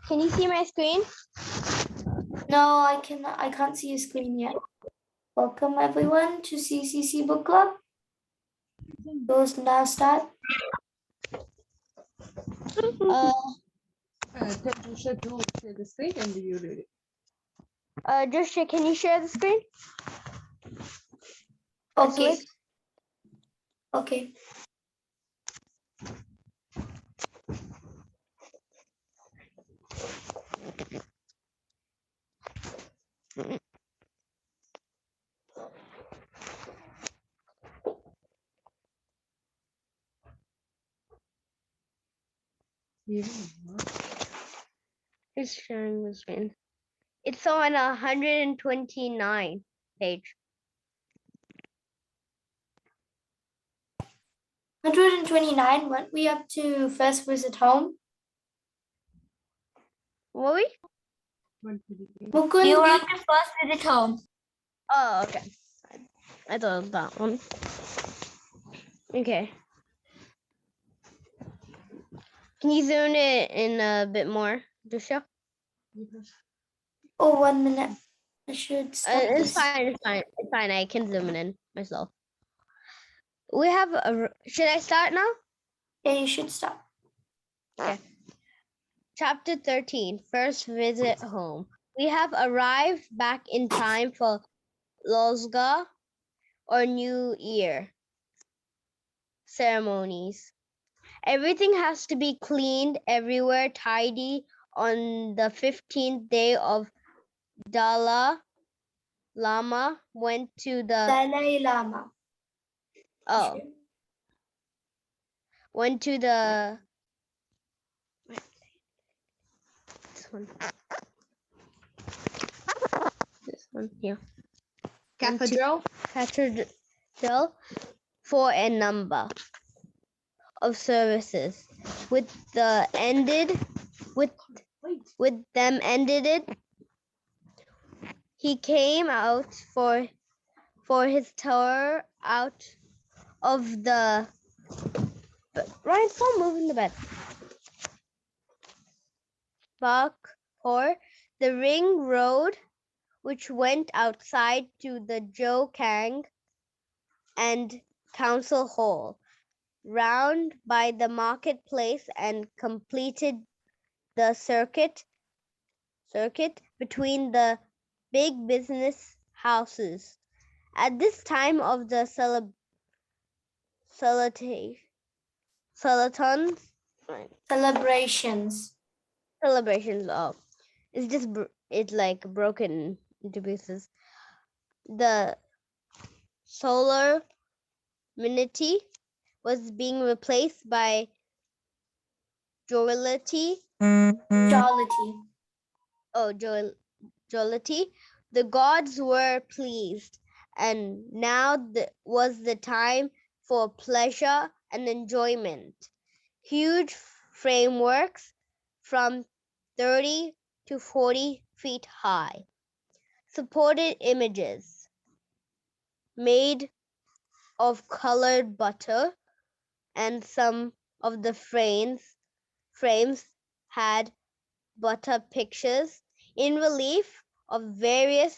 Can you see my screen? No, I cannot. I can't see your screen yet. Welcome everyone to CCC Book Club. We'll now start. Share the screen and you read it. Joshua, can you share the screen? Okay. Okay. It's sharing the screen. It's on 129 page. 129. Weren't we up to First Visit Home? Were we? Mukund, You were up to First Visit Home. Oh, okay. I thought it was that one. Okay. Can you zoom it in a bit more, Joshua? Oh, 1 minute. I should stop It's this. fine. It's fine. It's fine. I can zoom it in myself. We have a. Should I start now? Yeah, you should stop. Okay. Chapter 13. First visit home. We have arrived back in time for Losga or New Year ceremonies. Everything has to be cleaned everywhere, tidy on the 15th day of Dalai Lama went to the Dalai Lama. went to the this one here. Cathedral. Cathedral for a number of services. With them ended it, he came out for his tour out of the Ryan, stop moving the bed. Bakhor, the ring road which went outside to the Jokang and Council Hall, round by the marketplace and completed the circuit between the big business houses. At this time of the Celebrations. Oh, it's just it's like broken into pieces. The solar minity was being replaced by jollity. Jollity. The gods were pleased, and now was the time for pleasure and enjoyment. Huge frameworks from 30 to 40 feet high supported images made of colored butter, and some of the frames had butter pictures in relief of various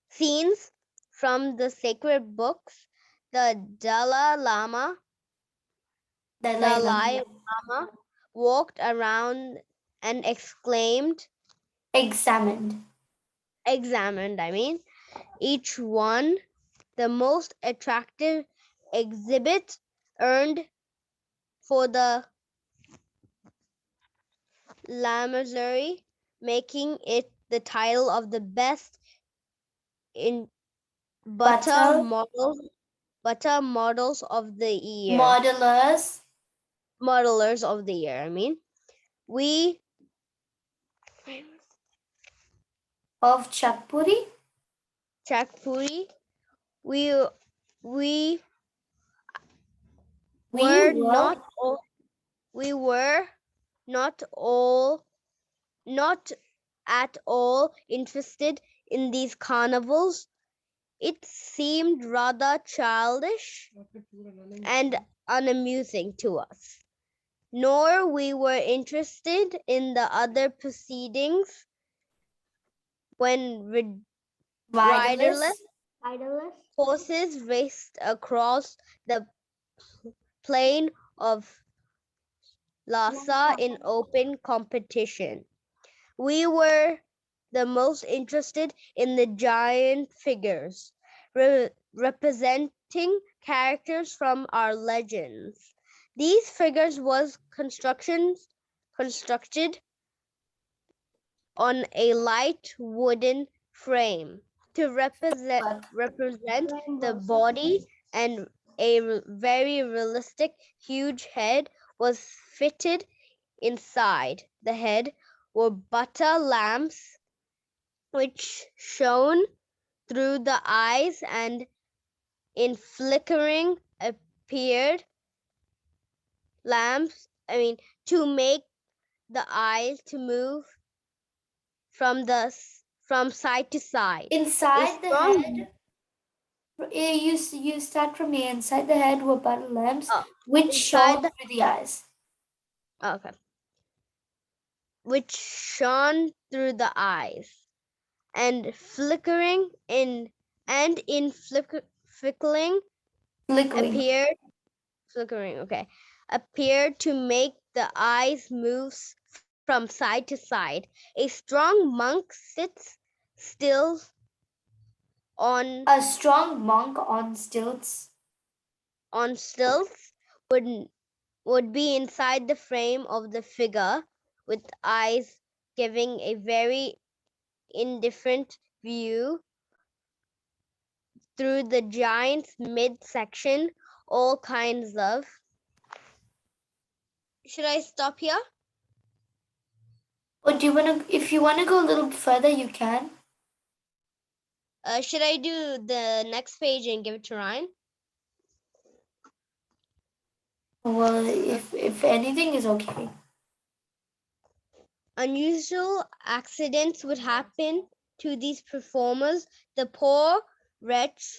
scenes from the sacred books. The Dalai Lama walked around and examined, each one. The most attractive exhibit earned for the Lamasery, making it the title of the best in butter models of the year. Modelers of the year, We of Chakpuri. We were not at all interested in these carnivals. It seemed rather childish and unamusing to us. nor we were interested in the other proceedings when riderless horses raced across the plain of Lhasa in open competition. We were the most interested in the giant figures representing characters from our legends. These figures was constructed on a light wooden frame to represent the body, and a very realistic huge head was fitted inside. The head were butter lamps which shone through the eyes, and in flickering appeared lamps, to make the eyes to move from side to side. A Inside the strong head, you start from here. Inside the head were butter lamps, oh, which inside shone the through the eyes. okay, which shone through the eyes, and flickering in and in flickering Flickering. appeared flickering okay appeared to make the eyes move from side to side. A strong monk sits still on A strong monk on stilts. stilts would be inside the frame of the figure, with eyes giving a very indifferent view through the giant's midsection. All kinds of. Should I stop here? Or do you wanna? If you wanna go a little further, you can. Should I do the next page and give it to Ryan? Well, if anything is okay. Unusual accidents would happen to these performers. The poor wretch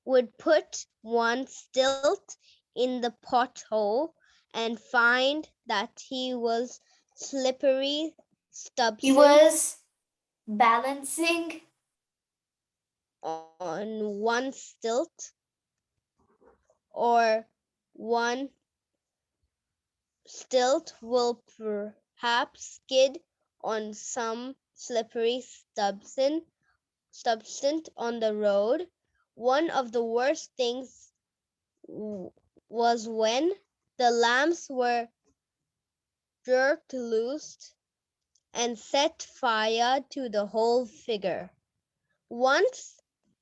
would put one stilt in the pothole and find that he was slippery He Stubson was balancing on one stilt, or one stilt will perhaps skid on some slippery substance on the road. One of the worst things was when the lamps were jerked loose and set fire to the whole figure. Once,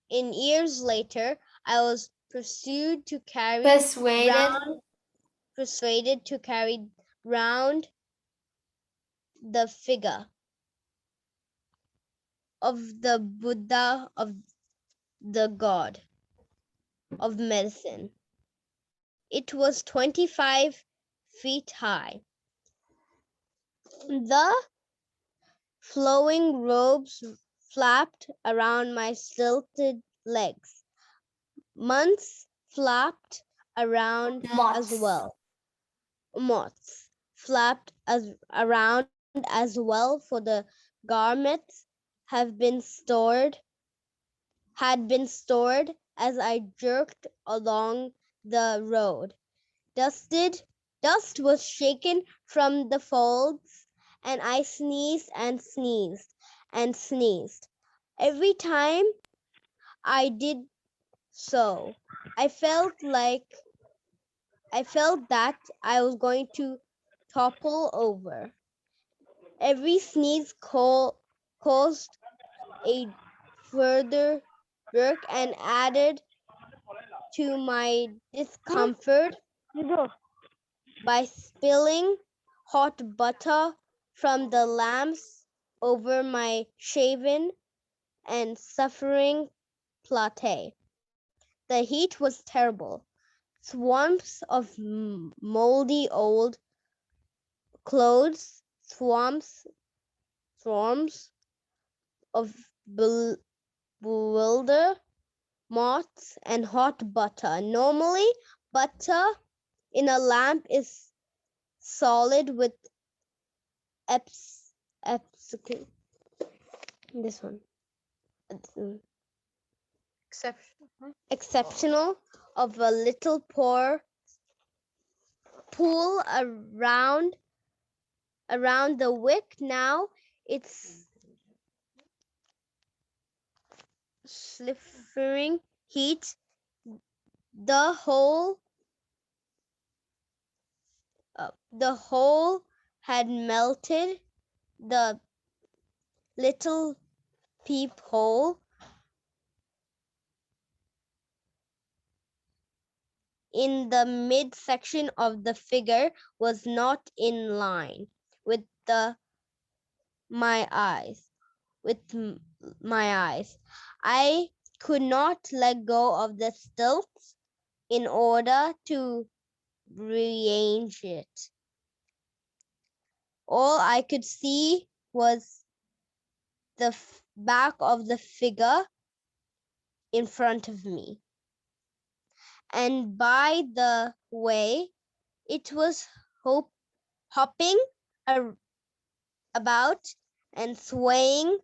in years later, I was persuaded to carry round the figure of the Buddha of the god of medicine. It was 25 feet high. The flowing robes flapped around my stilted legs. Months flapped around as moths. well. Moths flapped around as well, for the garments have been stored had been stored as I jerked along the road. Dust was shaken from the folds, and I sneezed and sneezed and sneezed. Every time I did so, I felt that I was going to topple over. Every sneeze caused a further jerk and added to my discomfort by spilling hot butter from the lamps over my shaven and suffering plate. The heat was terrible. Swarms of moldy old clothes, swarms of bewildered moths, and hot butter. Normally, butter in a lamp is solid with this one. Exception. Exceptional of a little pool around the wick. Now it's slivering heat. The whole had melted. The little peephole in the midsection of the figure was not in line with my eyes. My eyes, I could not let go of the stilts in order to rearrange it. All I could see was the back of the figure in front of me. And by the way, it was hopping about and swaying.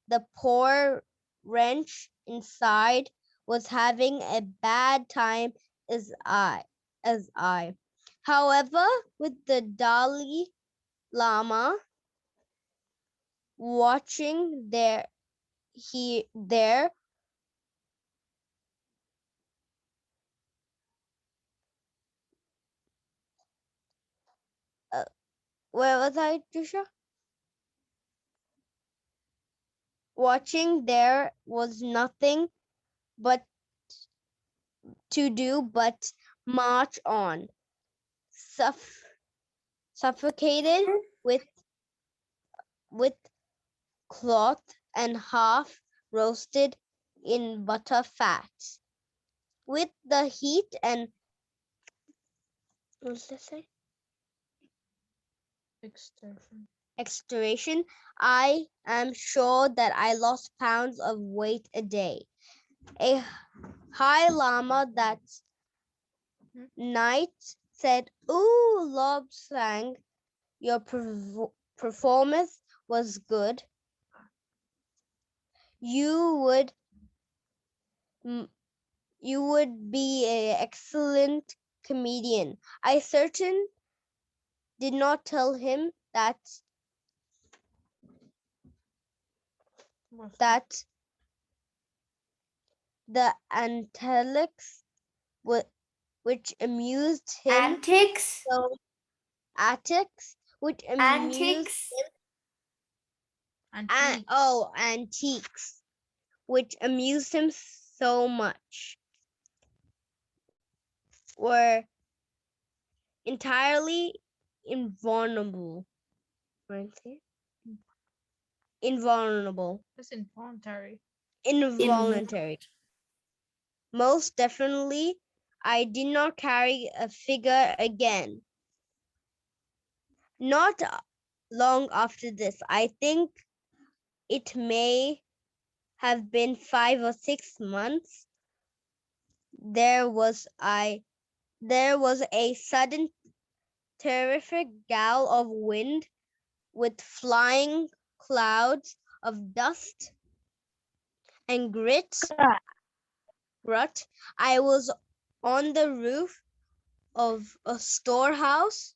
The poor wrench inside was having a bad time as I. However, with the Dalai Lama watching there, uh, where was I, Trisha? Watching there was nothing but to do but march on, suffocated with cloth and half roasted in butter fat. With the heat and what does that say? Extraction, I am sure that I lost pounds of weight a day. A high lama that night said, "Ooh, Lobsang, your performance was good. You would be an excellent comedian." I certain did not tell him that the antics which amused him Antics? so antics which amused Antics. antiques which amused him so much were entirely invulnerable. Invulnerable. It's involuntary. Involuntary. Most definitely, I did not carry a figure again. Not long after this, I think it may have been 5 or 6 months, there was a sudden terrific gale of wind with flying clouds of dust and rut. I was on the roof of a storehouse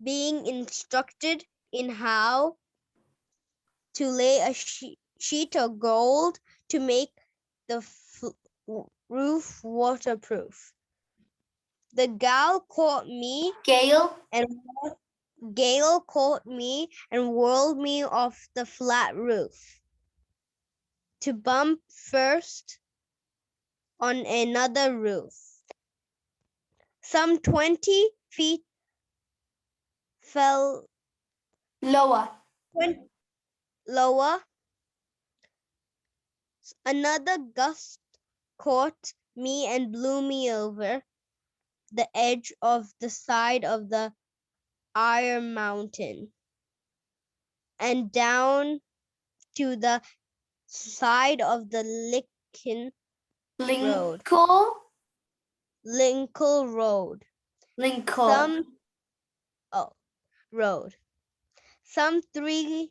being instructed in how to lay a sheet of gold to make the roof waterproof. The gale caught me and whirled me off the flat roof to bump first on another roof. Some 20 feet fell lower. Lower. Another gust caught me and blew me over the edge of the side of the Iron Mountain and down to the side of the Lincoln Road. Lincoln. Some road. Some 100.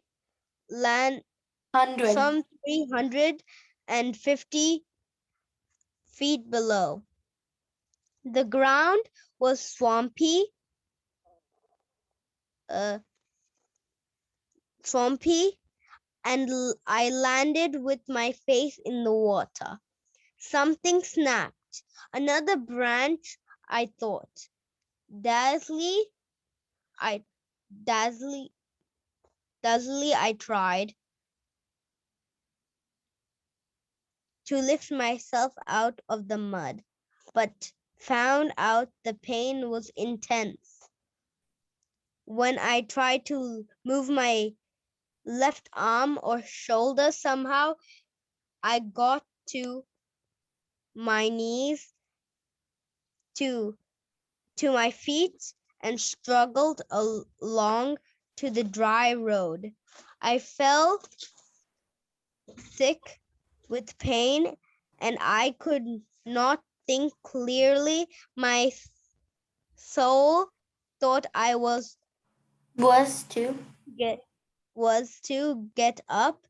350 feet below. The ground was swampy, uh, swampy, and I landed with my face in the water. Something snapped. Another branch, I thought. Dazzly, I dazzly, dazzly, I tried to lift myself out of the mud, but found out the pain was intense. When I tried to move my left arm or shoulder, somehow I got to my knees to my feet and struggled along to the dry road. I felt sick with pain and I could not think clearly. My soul thought I Was to. get was to get up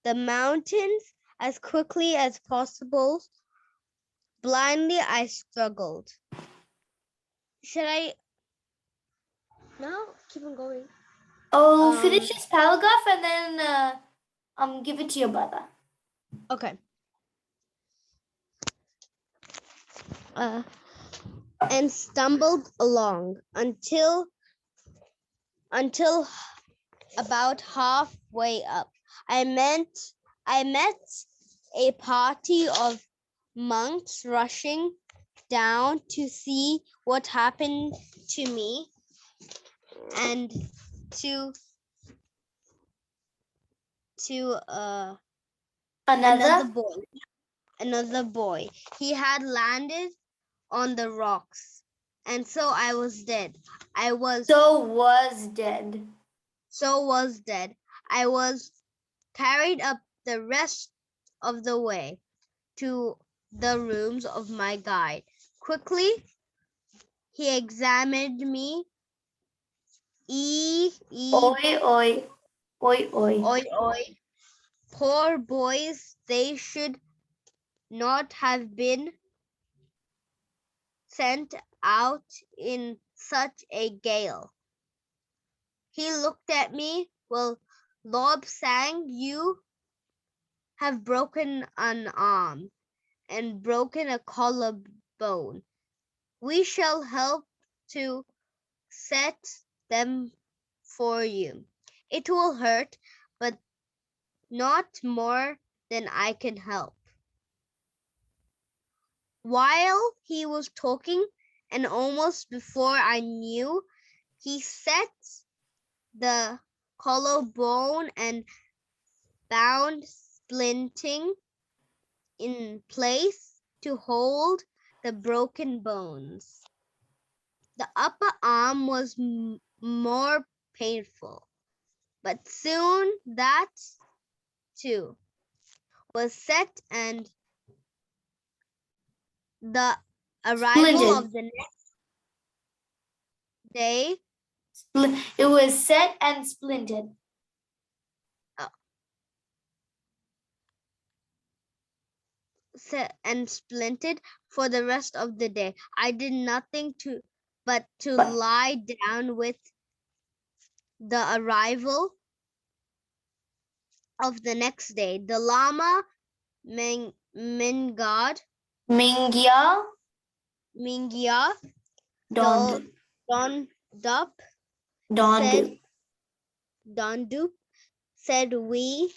the mountains as quickly as possible. Blindly I struggled. Should I no keep on going? Oh, finish this paragraph and then give it to your brother. Okay. And stumbled along until about halfway up. I met a party of monks rushing down to see what happened to me and to another Another. boy. Another boy. He had landed on the rocks, and so I was dead. I was dead. so was dead. I was carried up the rest of the way to the rooms of my guide. Quickly, he examined me. Oi, oi. Oi, oi. Oi, oi. Poor boys, they should not have been sent out in such a gale. He looked at me. Well, Lobsang, you have broken an arm and broken a collarbone. We shall help to set them for you. It will hurt, but not more than I can help. While he was talking, and almost before I knew, he set the collarbone and bound splinting in place to hold the broken bones. The upper arm was more painful, but soon that too was set, and the arrival Splinted. of the next day It was set and splinted. set and splinted for the rest of the day. I did nothing but to lie down with the arrival of the next day. The Lama Mingad Mingya. Mingya Dondu. Dondup Dondu. Dondup said we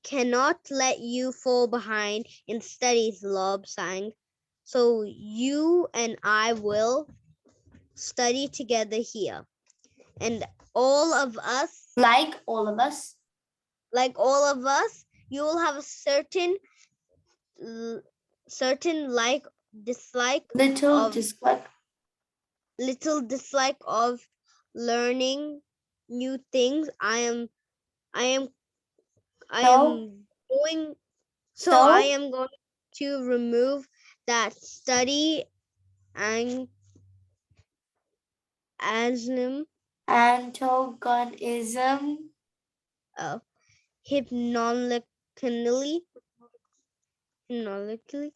cannot let you fall behind in studies, Lobsang. So you and I will study together here. And all of us, Like all of us. you will have a certain dislike Little of dislike. little dislike of learning new things. I am So, going so I am going to remove that study antagonism Antagonism. of hypnotically. Hypnotically,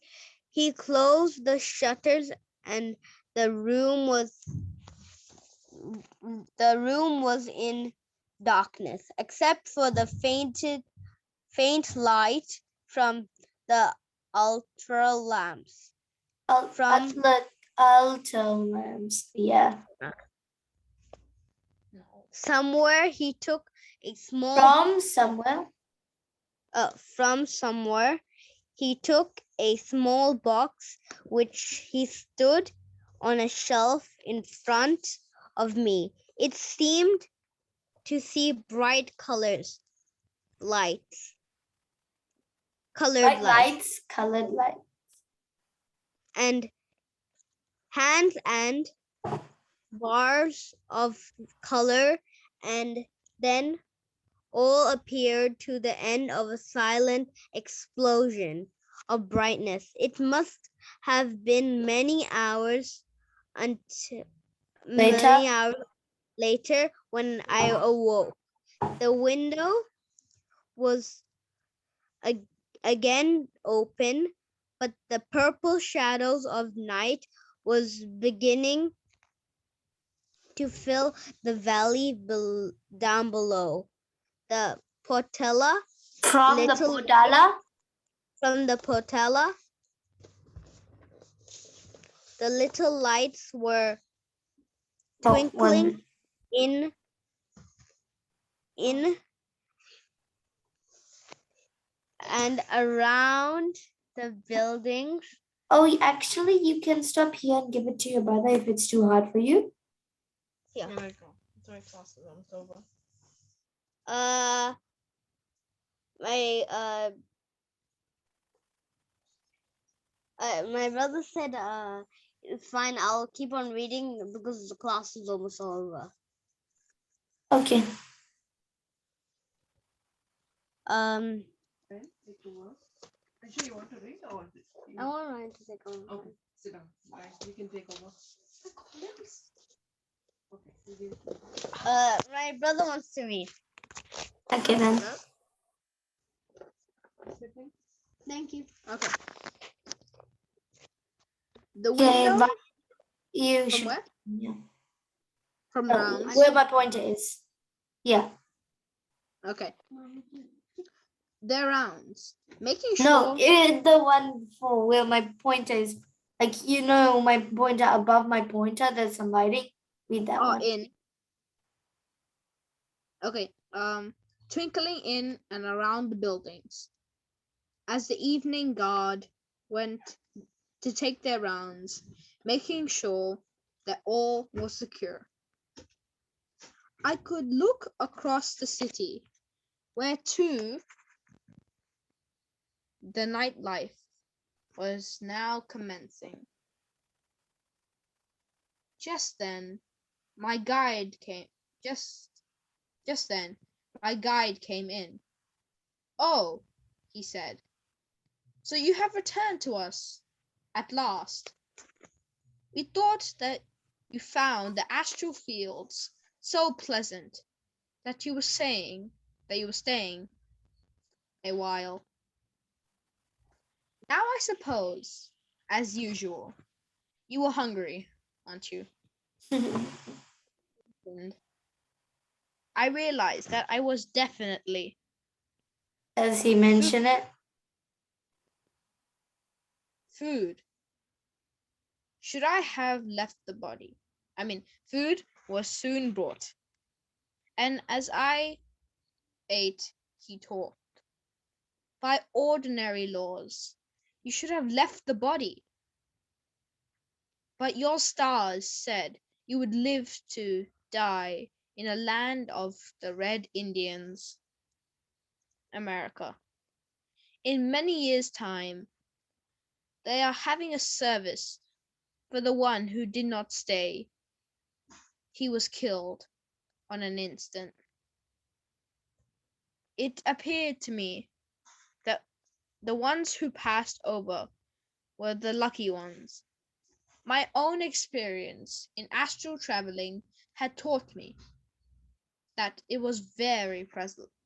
he closed the shutters, and the room was in darkness, except for the faint light from the ultra lamps. From Alto lamps. Yeah. No. somewhere he took a small From somewhere. from somewhere he took a small box which he stood on a shelf in front of me. It seemed to see bright lights, colored Bright lights, lights, colored light. and hands and bars of color, and then all appeared to the end of a silent explosion of brightness. It must have been many hours Later. later when I awoke. The window was again open, but the purple shadows of night was beginning to fill the valley down below. The Portella, From the little Podala. from the Portella, the little lights were twinkling in in and around the buildings. Oh, actually, you can stop here and give it to your brother if it's too hard for you. Yeah. Here I go. It's already faster than it's over. Uh, my brother said, it's fine. I'll keep on reading because the class is almost over. Okay. Um, Actually, you want to read or I want Ryan to take over. okay, sit down. Guys, you can take over. Okay, you give it to me. My brother wants to read. Okay then. Sitting? Thank you. Okay. The Okay, window but you from should. where? Yeah. From Oh, rounds. where my pointer is. Yeah. Okay. They're rounds. Making No, sure. the one for where my pointer is. Like, you know, my pointer above my pointer, there's some lighting. Read that Oh, one. in. Okay. Twinkling in and around the buildings. As the evening guard went to take their rounds, making sure that all was secure. I could look across the city, where too the nightlife was now commencing. Just then, my guide came. Just then, my guide came in. Oh, he said. So you have returned to us at last. We thought that you found the astral fields so pleasant that you were staying a while. Now I suppose, as usual, you were hungry, aren't you? And I realized that I was definitely Does he mention it? food. Should I have left the body? Food was soon brought, and as I ate, he talked. By ordinary laws, you should have left the body, but your stars said you would live to die in a land of the Red Indians, America. In many years' time, they are having a service for the one who did not stay. He was killed on an instant. It appeared to me that the ones who passed over were the lucky ones. My own experience in astral traveling had taught me that it was very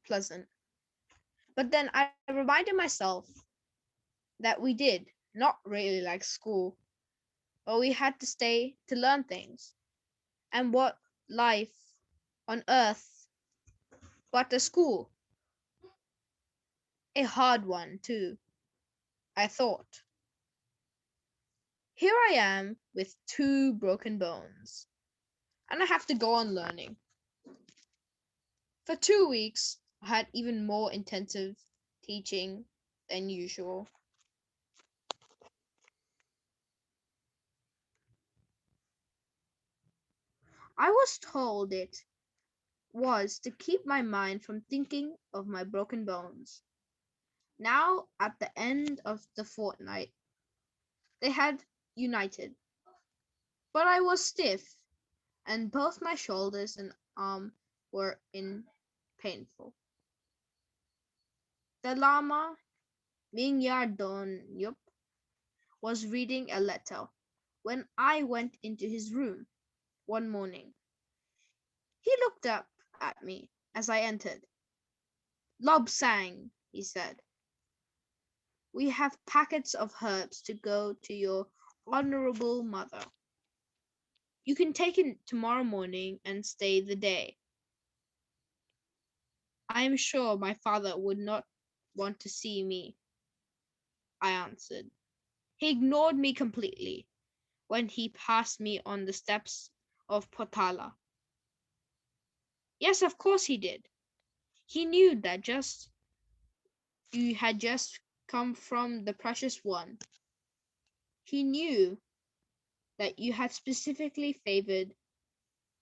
pleasant. But then I reminded myself that we did not really like school, but we had to stay to learn things. And what life on earth but a school? A hard one, too, I thought. Here I am with 2 broken bones, and I have to go on learning. For 2 weeks, I had even more intensive teaching than usual. I was told it was to keep my mind from thinking of my broken bones. Now, at the end of the fortnight, they had united, but I was stiff, and both my shoulders and arm were in painful. The Lama Mingyardonyup was reading a letter when I went into his room one morning. He looked up at me as I entered. Lobsang, he said, we have packets of herbs to go to your honorable mother. You can take it tomorrow morning and stay the day. I am sure my father would not want to see me, I answered. He ignored me completely when he passed me on the steps of Potala. Yes, of course he did. He knew that just you had just come from the precious one. He knew that you had specifically favored,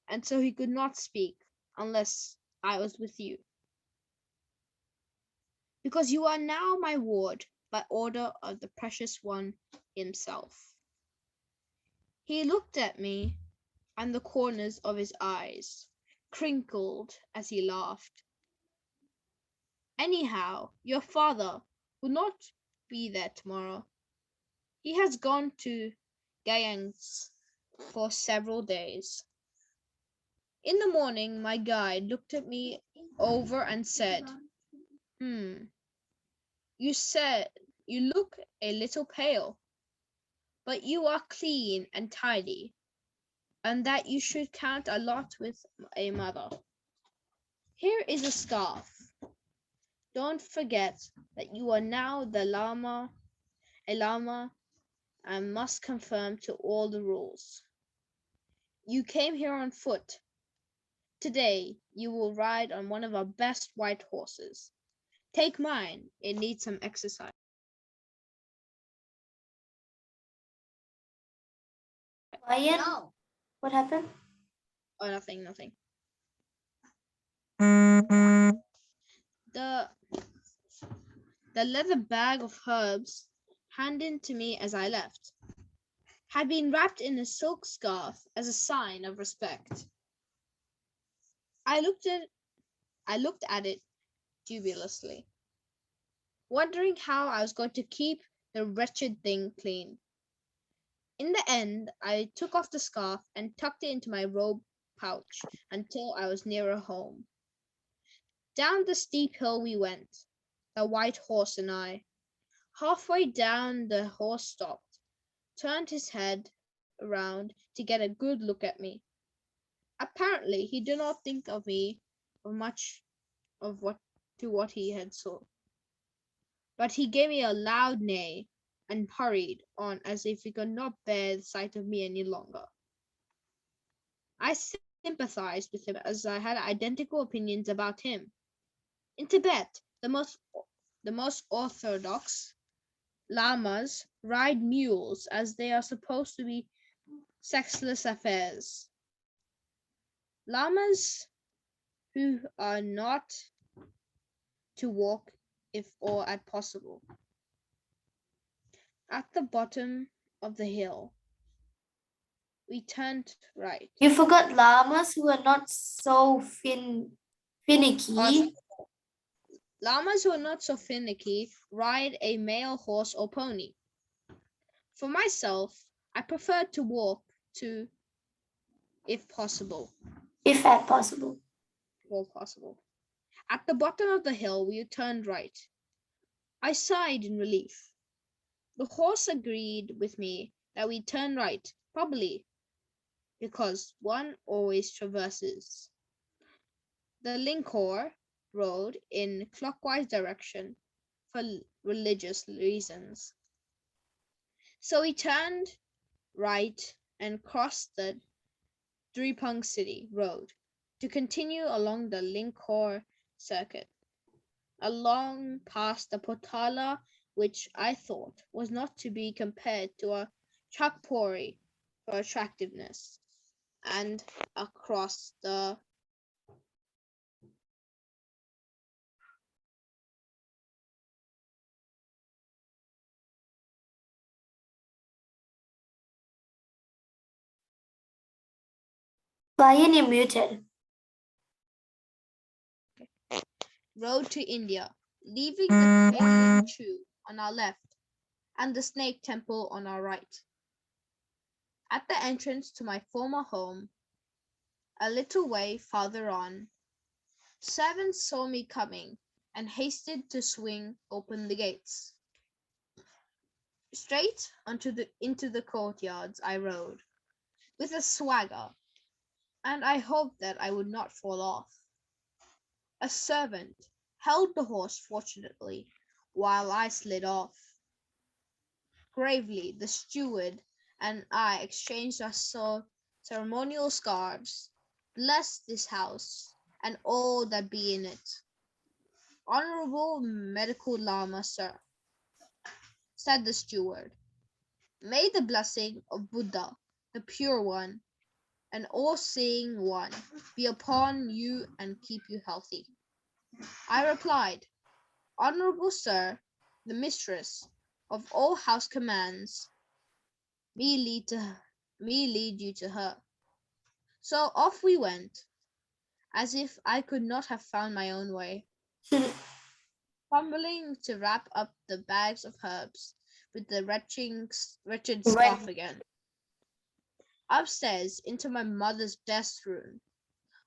and so he could not speak unless I was with you. Because you are now my ward by order of the precious one himself. He looked at me, and the corners of his eyes crinkled as he laughed. Anyhow, your father will not be there tomorrow. He has gone to Gayang's for several days. In the morning, my guide looked at me over and said, you said you look a little pale, but you are clean and tidy, and that you should count a lot with a mother. Here is a scarf. Don't forget that you are now a lama, and must conform to all the rules. You came here on foot. Today you will ride on one of our best white horses. Take mine, it needs some exercise. Ryan, what happened? Oh, nothing. The the leather bag of herbs handed to me as I left had been wrapped in a silk scarf as a sign of respect. I looked at it dubiously, wondering how I was going to keep the wretched thing clean. In the end, I took off the scarf and tucked it into my robe pouch until I was nearer home. Down the steep hill we went, the white horse and I. Halfway down, the horse stopped, turned his head around to get a good look at me. Apparently, he did not think of me of much of what he had saw, but he gave me a loud neigh and hurried on as if he could not bear the sight of me any longer. I sympathized with him as I had identical opinions about him. In Tibet, the most orthodox lamas ride mules as they are supposed to be sexless affairs. Lamas who are not to walk if or at possible. At the bottom of the hill, we turned right. You forgot llamas who are not so finicky. Llamas who are not so finicky ride a male horse or pony. For myself, I preferred to walk to, if possible, if at possible. all possible. At the bottom of the hill, we turned right. I sighed in relief. The horse agreed with me that we turn right, probably because one always traverses the Lincor road in clockwise direction for religious reasons. So we turned right and crossed the Drepung City road to continue along the Lincor circuit, along past the Potala, which I thought was not to be compared to a Chakpori for attractiveness, and across the Lion, you're muted. road to India, leaving the Kailing Chu on our left and the Snake Temple on our right. At the entrance to my former home, a little way farther on, servants saw me coming and hasted to swing open the gates. Straight into the courtyards I rode, with a swagger, and I hoped that I would not fall off. A servant held the horse fortunately, while I slid off. Gravely, the steward and I exchanged our ceremonial scarves. Bless this house and all that be in it. Honorable medical Lama, sir, said the steward. May the blessing of Buddha, the pure one, and all-seeing one, be upon you and keep you healthy. I replied, Honorable sir, the mistress of all house commands, me lead you to her. So off we went, as if I could not have found my own way, fumbling to wrap up the bags of herbs with the wretched scarf again. Upstairs into my mother's guest room.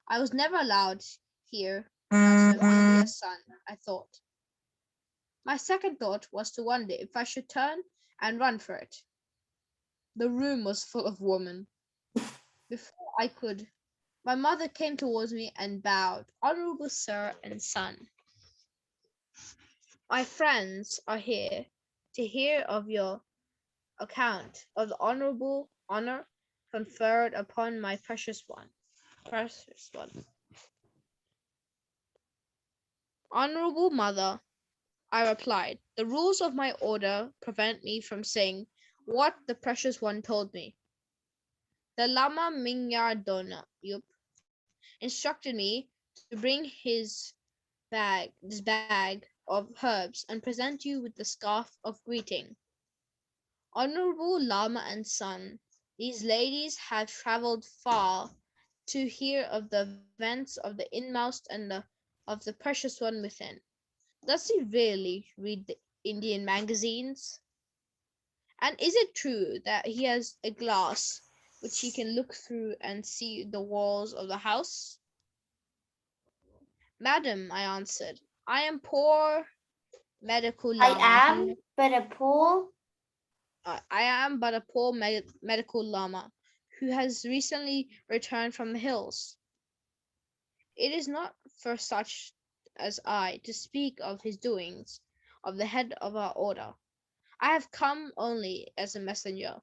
I was never allowed here as her earlier son, I thought. My second thought was to wonder if I should turn and run for it. The room was full of women. Before I could, my mother came towards me and bowed, Honorable sir and son. My friends are here to hear of your account of the honorable honor conferred upon my precious one. Precious one. Honorable mother, I replied, the rules of my order prevent me from saying what the precious one told me. The Lama Minyardona instructed me to bring this bag of herbs and present you with the scarf of greeting. Honorable Lama and son, these ladies have traveled far to hear of the events of the inmost and of the precious one within. Does he really read the Indian magazines? And is it true that he has a glass which he can look through and see the walls of the house? Madam, I answered, I am poor medical I lama am but a poor. I am but a poor medical lama who has recently returned from the hills. It is not for such as I to speak of his doings, of the head of our order. I have come only as a messenger.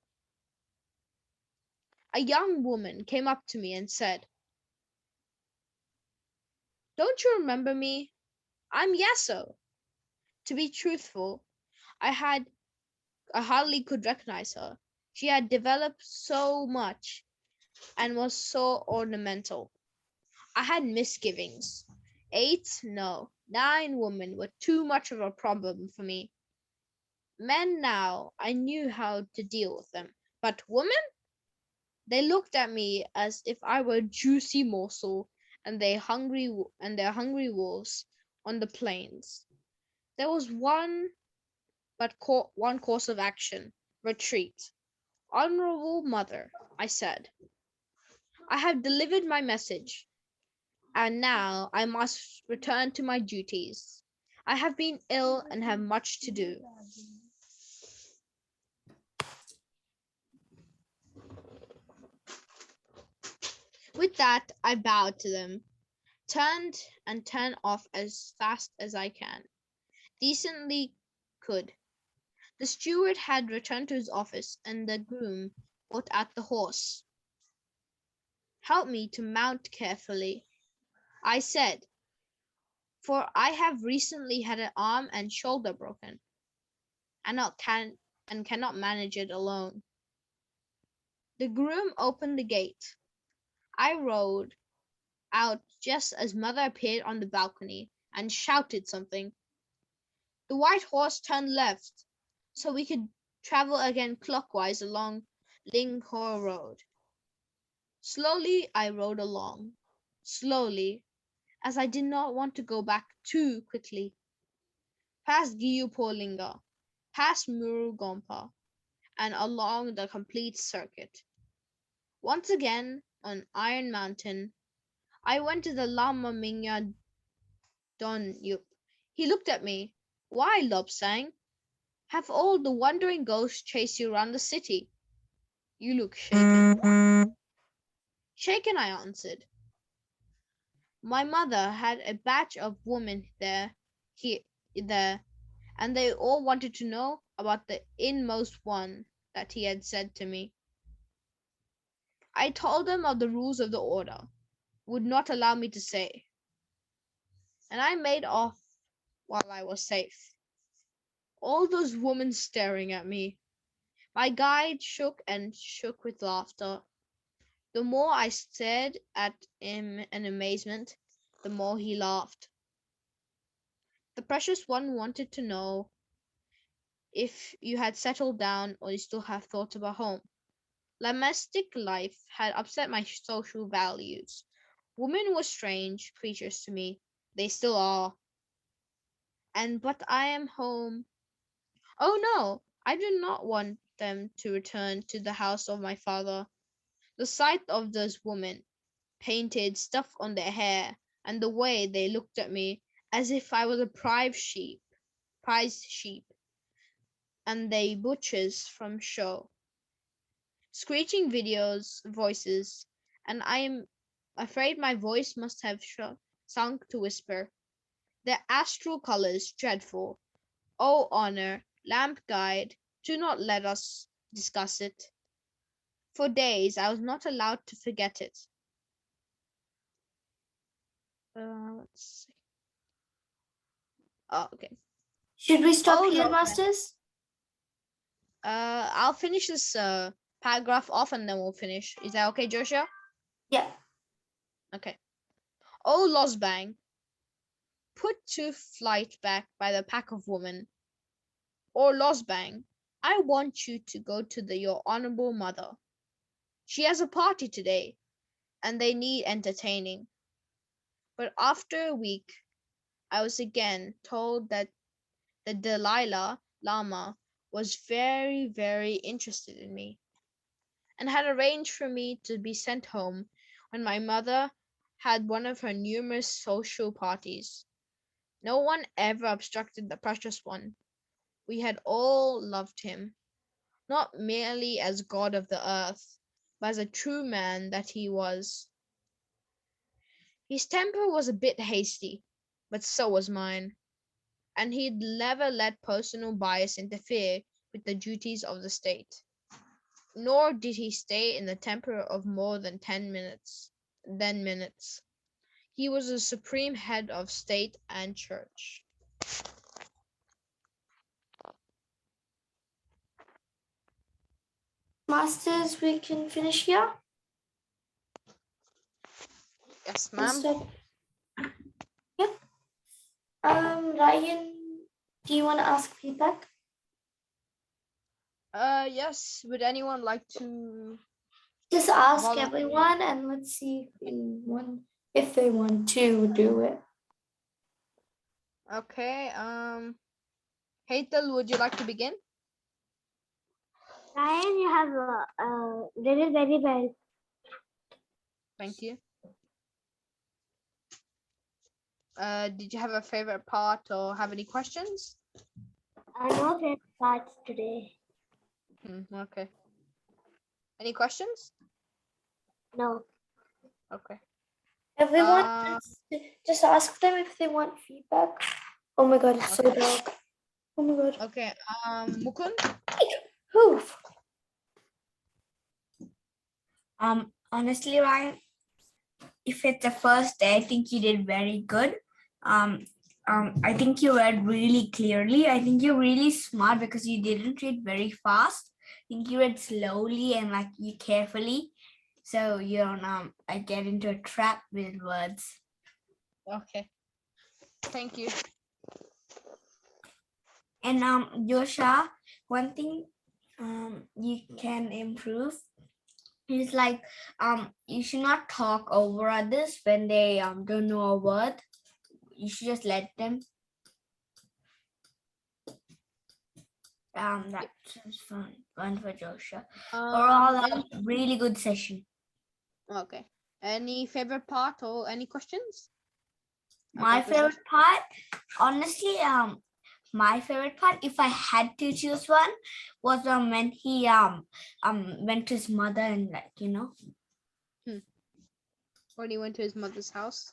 A young woman came up to me and said, Don't you remember me? I'm Yasso. To be truthful, I hardly could recognize her. She had developed so much and was so ornamental. I had misgivings. 8, no, 9 women were too much of a problem for me. Men now, I knew how to deal with them. But women? They looked at me as if I were a juicy morsel and their hungry wolves on the plains. There was one course of action: retreat. Honorable Mother, I said, I have delivered my message, and now I must return to my duties. I have been ill and have much to do. With that, I bowed to them, turned off as fast as I decently could. The steward had returned to his office, and the groom brought out the horse. Help me to mount carefully, I said, for I have recently had an arm and shoulder broken, and cannot manage it alone. The groom opened the gate. I rode out just as Mother appeared on the balcony and shouted something. The white horse turned left, so we could travel again clockwise along Linghore Road. Slowly I rode along, slowly, as I did not want to go back too quickly. Past Giyupolinga, past Murugompa, and along the complete circuit. Once again, on Iron Mountain, I went to the Lama Mingya Donyup. He looked at me. Why, Lobsang? Have all the wandering ghosts chased you around the city? You look shaken. Shaken, I answered. My mother had a batch of women there, and they all wanted to know about the inmost one that he had said to me. I told them of the rules of the order, would not allow me to say, and I made off while I was safe. All those women staring at me. My guide shook and shook with laughter. The more I stared at him in amazement, the more he laughed. The precious one wanted to know if you had settled down or you still have thoughts about home. Domestic life had upset my social values. Women were strange creatures to me. They still are. But I am home. Oh no, I do not want them to return to the house of my father. The sight of those women, painted stuff on their hair, and the way they looked at me as if I was a prized sheep, and they butchers from show, screeching voices, and I am afraid my voice must have sunk to whisper. Their astral colors dreadful. Oh, honor, lamp guide, do not let us discuss it. For days I was not allowed to forget it. Let's see. Oh, okay. Should we stop Oh, here, Lord. Masters? I'll finish this paragraph off and then we'll finish. Is that okay, Joshua? Yeah. Okay. Oh, Losbang, put to flight back by the pack of women. Or Losbang, I want you to go to your honorable mother. She has a party today, and they need entertaining. But after a week, I was again told that the Dalai Lama was very, very interested in me, and had arranged for me to be sent home when my mother had one of her numerous social parties. No one ever obstructed the precious one. We had all loved him, not merely as god of the earth, but as a true man that he was. His temper was a bit hasty, but so was mine, and he'd never let personal bias interfere with the duties of the state. Nor did he stay in the temper of more than 10 minutes. He was the supreme head of state and church. Masters, we can finish here. Yes, And ma'am. stop. Yep. Ryan, do you want to ask feedback? Yes. Would anyone like to Just ask volunteer? everyone and let's see if they want to do it. Okay. Hazel, would you like to begin? Ryan, you have did it very well. Thank you. Did you have a favorite part or have any questions? No favorite parts today. Okay. Any questions? No. Okay. Everyone, Uh, just ask them if they want feedback. Oh my god, it's so dark. Oh my god. okay. Mukund? Whew. Honestly, Ryan, if it's the first day, I think you did very good. I think you read really clearly. I think you're really smart because you didn't read very fast. I think you read slowly and like you carefully. So you don't I get into a trap with words. Okay. Thank you. And Joshua, one thing you can improve is like you should not talk over others when they don't know a word. You should just let them. That's fun for Joshua. Overall, really good session. Okay. Any favorite part or any questions? My about the session? favorite part, honestly, my favorite part, if I had to choose one, was when he went to his mother and like When he went to his mother's house.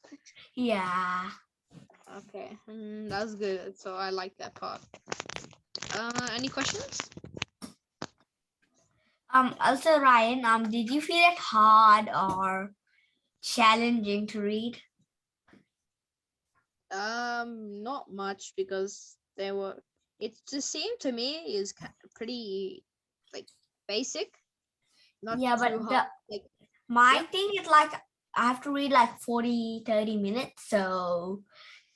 yeah. Okay. That's good. So I like that part. Any questions? Also, Ryan, did you feel it hard or challenging to read? Not much because they were. It just seemed to me is pretty like basic, not Yeah, too but hard. Like my Yep. thing is like I have to read like 40-30 minutes, so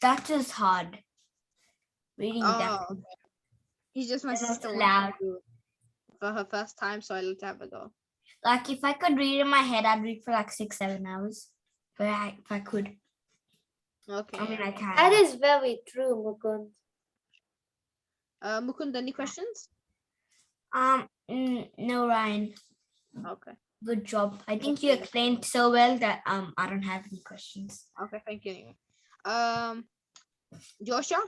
that is hard. Reading that. Oh, okay. He's just my And sister it's wanted loud. to do it for her first time, so I let her have a go. Like if I could read in my head, I'd read for like 6-7 hours. But if I could, Okay. I mean, I can. That is very true, Mukund. Mukund, any questions? No, Ryan. Okay. Good job. I think you explained so well that I don't have any questions. Okay, thank you anyway. Joshua?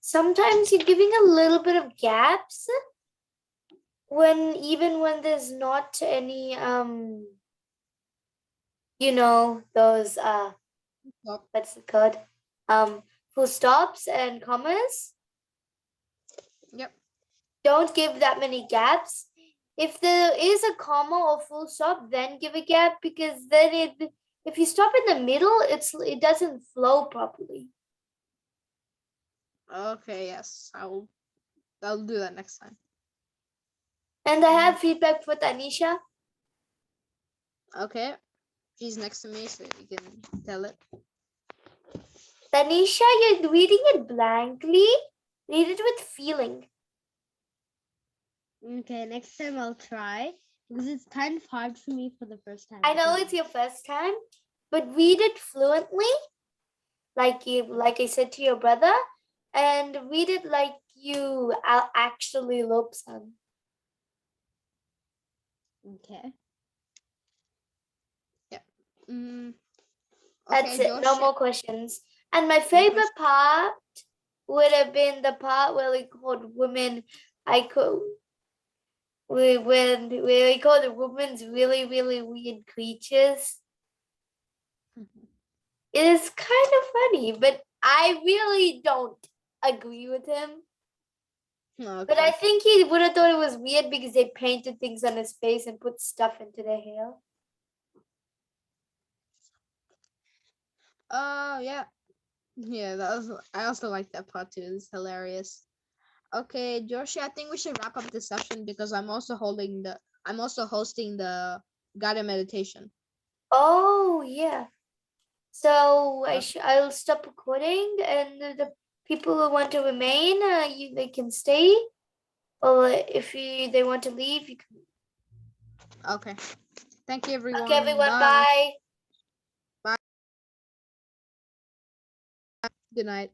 Sometimes you're giving a little bit of gaps even when there's not any those Stop. what's it called? Full stops and commas. Yep. Don't give that many gaps. If there is a comma or full stop, then give a gap because then if you stop in the middle, it doesn't flow properly. Okay, yes. I'll do that next time. And I have feedback for Tanisha. Okay. She's next to me, so you can tell it. Tanisha, you're reading it blankly. Read it with feeling. Okay, next time I'll try because it's kind of hard for me for the first time. I know it's your first time, but read it fluently, like I said to your brother, and read it like you actually Lobsang. Okay. Yeah. Okay, That's it. No Josh. more questions. And my favorite part would have been the part where we called women. Where we called the women's really, really weird creatures. It is kind of funny, but I really don't agree with him. Okay. But I think he would have thought it was weird because they painted things on his face and put stuff into their hair. Yeah. Yeah, I also like that part too. It's hilarious. Okay, Joshi, I think we should wrap up this session because I'm also hosting the guided meditation. Oh yeah. So I'll stop recording, and the people who want to remain, they can stay, or if they want to leave, you can. Okay. Thank you, everyone. Okay, everyone. Bye. Good night.